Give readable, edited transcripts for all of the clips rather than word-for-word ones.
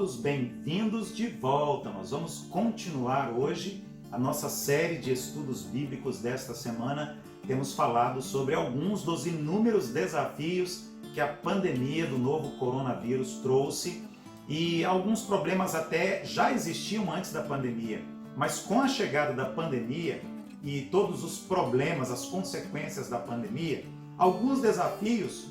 todos bem-vindos de volta. Nós vamos continuar hoje a nossa série de estudos bíblicos desta semana. Temos falado sobre alguns dos inúmeros desafios que a pandemia do novo coronavírus trouxe e alguns problemas até já existiam antes da pandemia, mas com a chegada da pandemia e todos os problemas, as consequências da pandemia, alguns desafios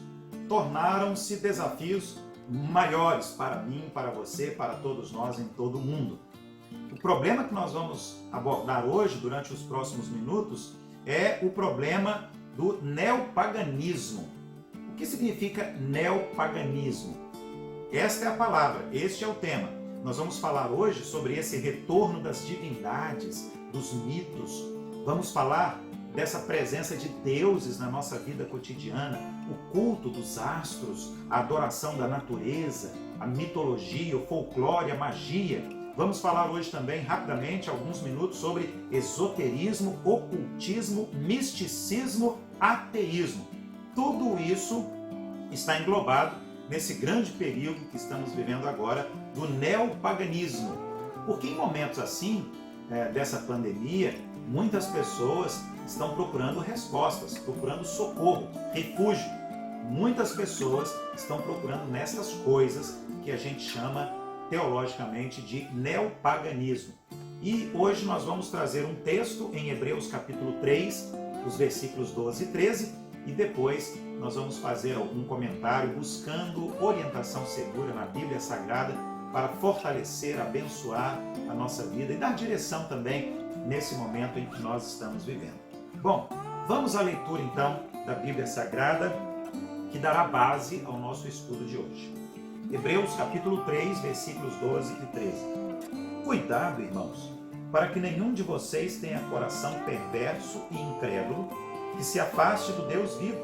tornaram-se desafios maiores para mim, para você, para todos nós em todo o mundo. O problema que nós vamos abordar hoje, durante os próximos minutos, é o problema do neopaganismo. O que significa neopaganismo? Esta é a palavra, este é o tema. Nós vamos falar hoje sobre esse retorno das divindades, dos mitos. Vamos falar dessa presença de deuses na nossa vida cotidiana, o culto dos astros, a adoração da natureza, a mitologia, o folclore, a magia. Vamos falar hoje também, rapidamente, alguns minutos, sobre esoterismo, ocultismo, misticismo, ateísmo. Tudo isso está englobado nesse grande período que estamos vivendo agora do neopaganismo. Porque em momentos assim, dessa pandemia, muitas pessoas estão procurando respostas, procurando socorro, refúgio. Muitas pessoas estão procurando nessas coisas que a gente chama teologicamente de neopaganismo. E hoje nós vamos trazer um texto em Hebreus capítulo 3, os versículos 12 e 13, e depois nós vamos fazer algum comentário buscando orientação segura na Bíblia Sagrada para fortalecer, abençoar a nossa vida e dar direção também nesse momento em que nós estamos vivendo. Bom, vamos à leitura então da Bíblia Sagrada, que dará base ao nosso estudo de hoje. Hebreus capítulo 3, versículos 12 e 13. Cuidado, irmãos, para que nenhum de vocês tenha coração perverso e incrédulo, que se afaste do Deus vivo.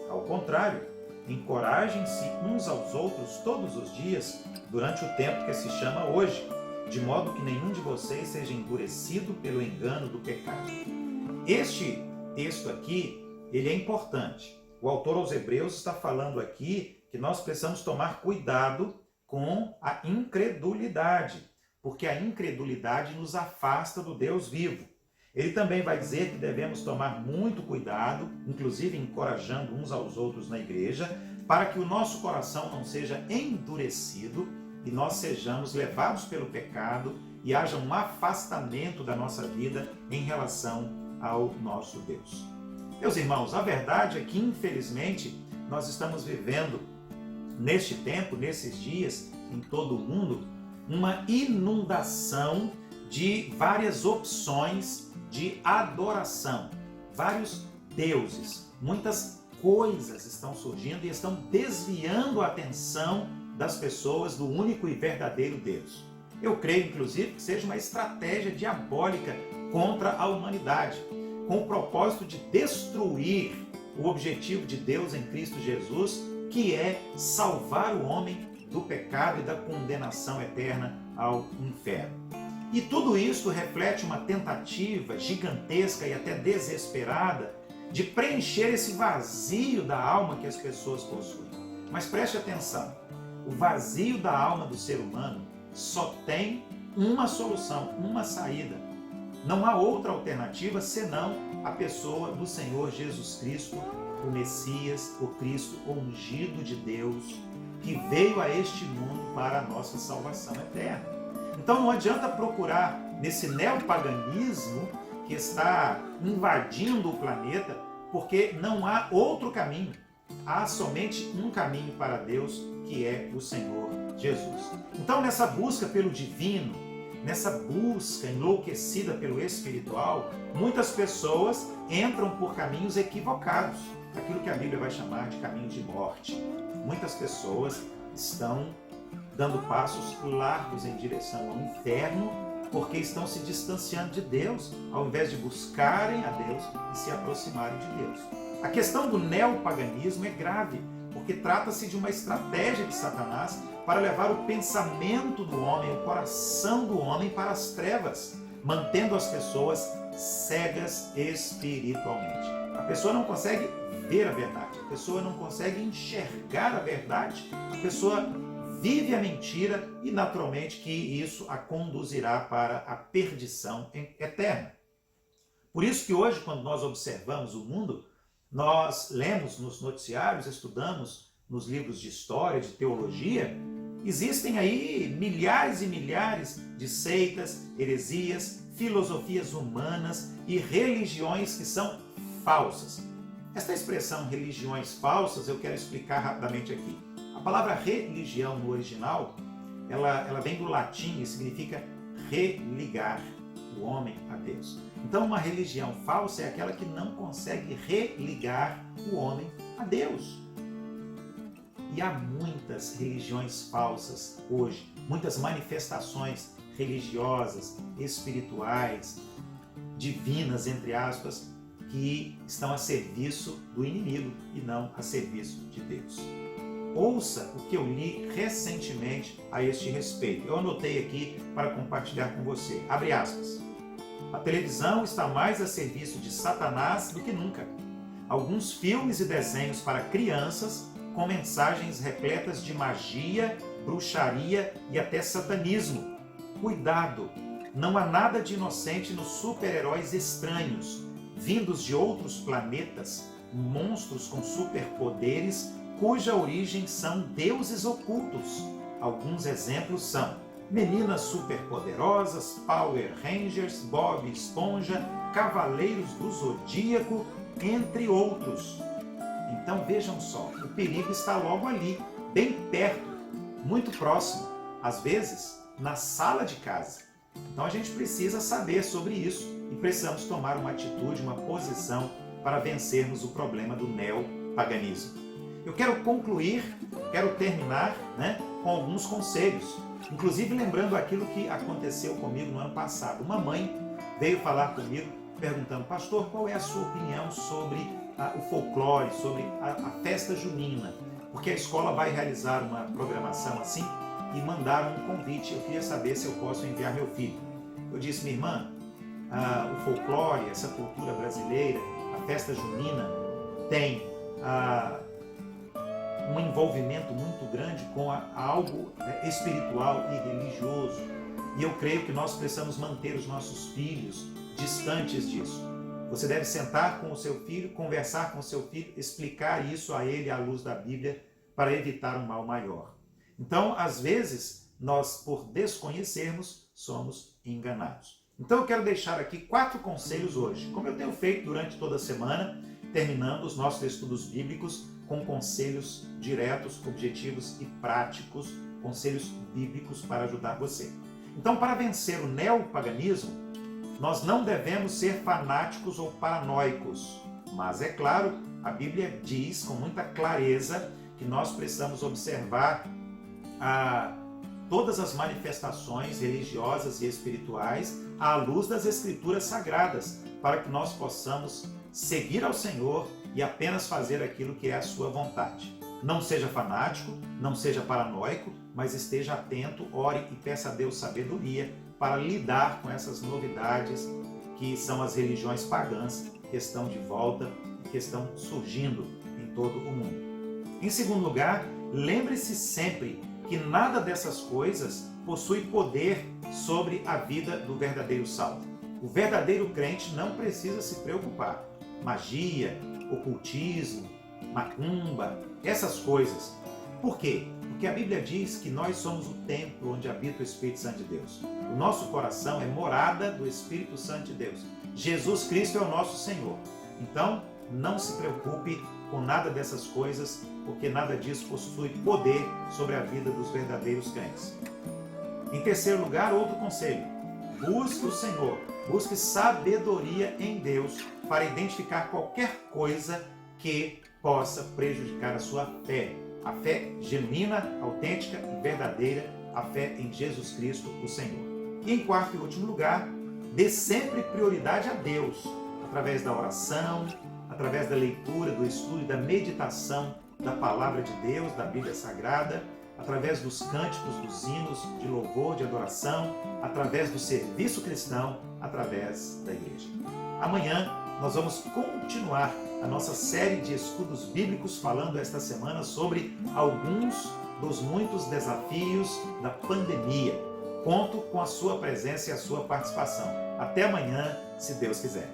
Ao contrário, encorajem-se uns aos outros todos os dias, durante o tempo que se chama hoje, de modo que nenhum de vocês seja endurecido pelo engano do pecado. Este texto aqui, ele é importante. O autor aos Hebreus está falando aqui que nós precisamos tomar cuidado com a incredulidade, porque a incredulidade nos afasta do Deus vivo. Ele também vai dizer que devemos tomar muito cuidado, inclusive encorajando uns aos outros na igreja, para que o nosso coração não seja endurecido e nós sejamos levados pelo pecado e haja um afastamento da nossa vida em relação ao nosso Deus. Meus irmãos, a verdade é que, infelizmente, nós estamos vivendo neste tempo, nesses dias, em todo o mundo, uma inundação de várias opções de adoração, vários deuses, muitas coisas estão surgindo e estão desviando a atenção das pessoas do único e verdadeiro Deus. Eu creio, inclusive, que seja uma estratégia diabólica contra a humanidade, com o propósito de destruir o objetivo de Deus em Cristo Jesus, que é salvar o homem do pecado e da condenação eterna ao inferno. E tudo isso reflete uma tentativa gigantesca e até desesperada de preencher esse vazio da alma que as pessoas possuem. Mas preste atenção, o vazio da alma do ser humano só tem uma solução, uma saída. Não há outra alternativa senão a pessoa do Senhor Jesus Cristo, o Messias, o Cristo ungido de Deus, que veio a este mundo para a nossa salvação eterna. Então não adianta procurar nesse neopaganismo que está invadindo o planeta, porque não há outro caminho. Há somente um caminho para Deus, que é o Senhor Jesus. Então, nessa busca pelo divino, nessa busca enlouquecida pelo espiritual, muitas pessoas entram por caminhos equivocados, aquilo que a Bíblia vai chamar de caminho de morte. Muitas pessoas estão dando passos largos em direção ao inferno, porque estão se distanciando de Deus, ao invés de buscarem a Deus e se aproximarem de Deus. A questão do neopaganismo é grave, porque trata-se de uma estratégia de Satanás para levar o pensamento do homem, o coração do homem para as trevas, mantendo as pessoas cegas espiritualmente. A pessoa não consegue ver a verdade, a pessoa não consegue enxergar a verdade, a pessoa vive a mentira e, naturalmente, que isso a conduzirá para a perdição eterna. Por isso que hoje, quando nós observamos o mundo, nós lemos nos noticiários, estudamos nos livros de história, de teologia, existem aí milhares e milhares de seitas, heresias, filosofias humanas e religiões que são falsas. Esta expressão religiões falsas eu quero explicar rapidamente aqui. A palavra religião no original, ela vem do latim e significa religar o homem a Deus. Então uma religião falsa é aquela que não consegue religar o homem a Deus. E há muitas religiões falsas hoje, muitas manifestações religiosas, espirituais, divinas, entre aspas, que estão a serviço do inimigo e não a serviço de Deus. Ouça o que eu li recentemente a este respeito. Eu anotei aqui para compartilhar com você. Abre aspas. A televisão está mais a serviço de Satanás do que nunca. Alguns filmes e desenhos para crianças com mensagens repletas de magia, bruxaria e até satanismo. Cuidado! Não há nada de inocente nos super-heróis estranhos, vindos de outros planetas, monstros com superpoderes, cuja origem são deuses ocultos. Alguns exemplos são Meninas Superpoderosas, Power Rangers, Bob Esponja, Cavaleiros do Zodíaco, entre outros. Então vejam só, o perigo está logo ali, bem perto, muito próximo, às vezes na sala de casa. Então a gente precisa saber sobre isso e precisamos tomar uma atitude, uma posição para vencermos o problema do neopaganismo. Eu quero concluir, quero terminar, com alguns conselhos, inclusive lembrando aquilo que aconteceu comigo no ano passado. Uma mãe veio falar comigo perguntando: pastor, qual é a sua opinião sobre o folclore, sobre a festa junina? Porque a escola vai realizar uma programação assim e mandaram um convite. Eu queria saber se eu posso enviar meu filho. Eu disse: minha irmã, o folclore, essa cultura brasileira, a festa junina, tem um envolvimento muito grande com algo espiritual e religioso. E eu creio que nós precisamos manter os nossos filhos distantes disso. Você deve sentar com o seu filho, conversar com o seu filho, explicar isso a ele à luz da Bíblia para evitar um mal maior. Então, às vezes, nós, por desconhecermos, somos enganados. Então, eu quero deixar aqui 4 conselhos hoje, como eu tenho feito durante toda a semana, terminando os nossos estudos bíblicos com conselhos diretos, objetivos e práticos, conselhos bíblicos para ajudar você. Então, para vencer o neopaganismo, nós não devemos ser fanáticos ou paranoicos, mas é claro, a Bíblia diz com muita clareza que nós precisamos observar todas as manifestações religiosas e espirituais à luz das Escrituras Sagradas, para que nós possamos seguir ao Senhor e apenas fazer aquilo que é a sua vontade. Não seja fanático, não seja paranoico, mas esteja atento, ore e peça a Deus sabedoria para lidar com essas novidades que são as religiões pagãs que estão de volta, que estão surgindo em todo o mundo. Em segundo lugar, lembre-se sempre que nada dessas coisas possui poder sobre a vida do verdadeiro salvo. O verdadeiro crente não precisa se preocupar. Magia, ocultismo, macumba, essas coisas. Por quê? Porque a Bíblia diz que nós somos o templo onde habita o Espírito Santo de Deus. O nosso coração é morada do Espírito Santo de Deus. Jesus Cristo é o nosso Senhor. Então, não se preocupe com nada dessas coisas, porque nada disso possui poder sobre a vida dos verdadeiros crentes. Em terceiro lugar, outro conselho: busque o Senhor, busque sabedoria em Deus para identificar qualquer coisa que possa prejudicar a sua fé. A fé genuína, autêntica e verdadeira, a fé em Jesus Cristo, o Senhor. E em quarto e último lugar, dê sempre prioridade a Deus, através da oração, através da leitura, do estudo e da meditação da Palavra de Deus, da Bíblia Sagrada, através dos cânticos, dos hinos de louvor, de adoração, através do serviço cristão, através da igreja. Amanhã nós vamos continuar a nossa série de estudos bíblicos, falando esta semana sobre alguns dos muitos desafios da pandemia. Conto com a sua presença e a sua participação. Até amanhã, se Deus quiser.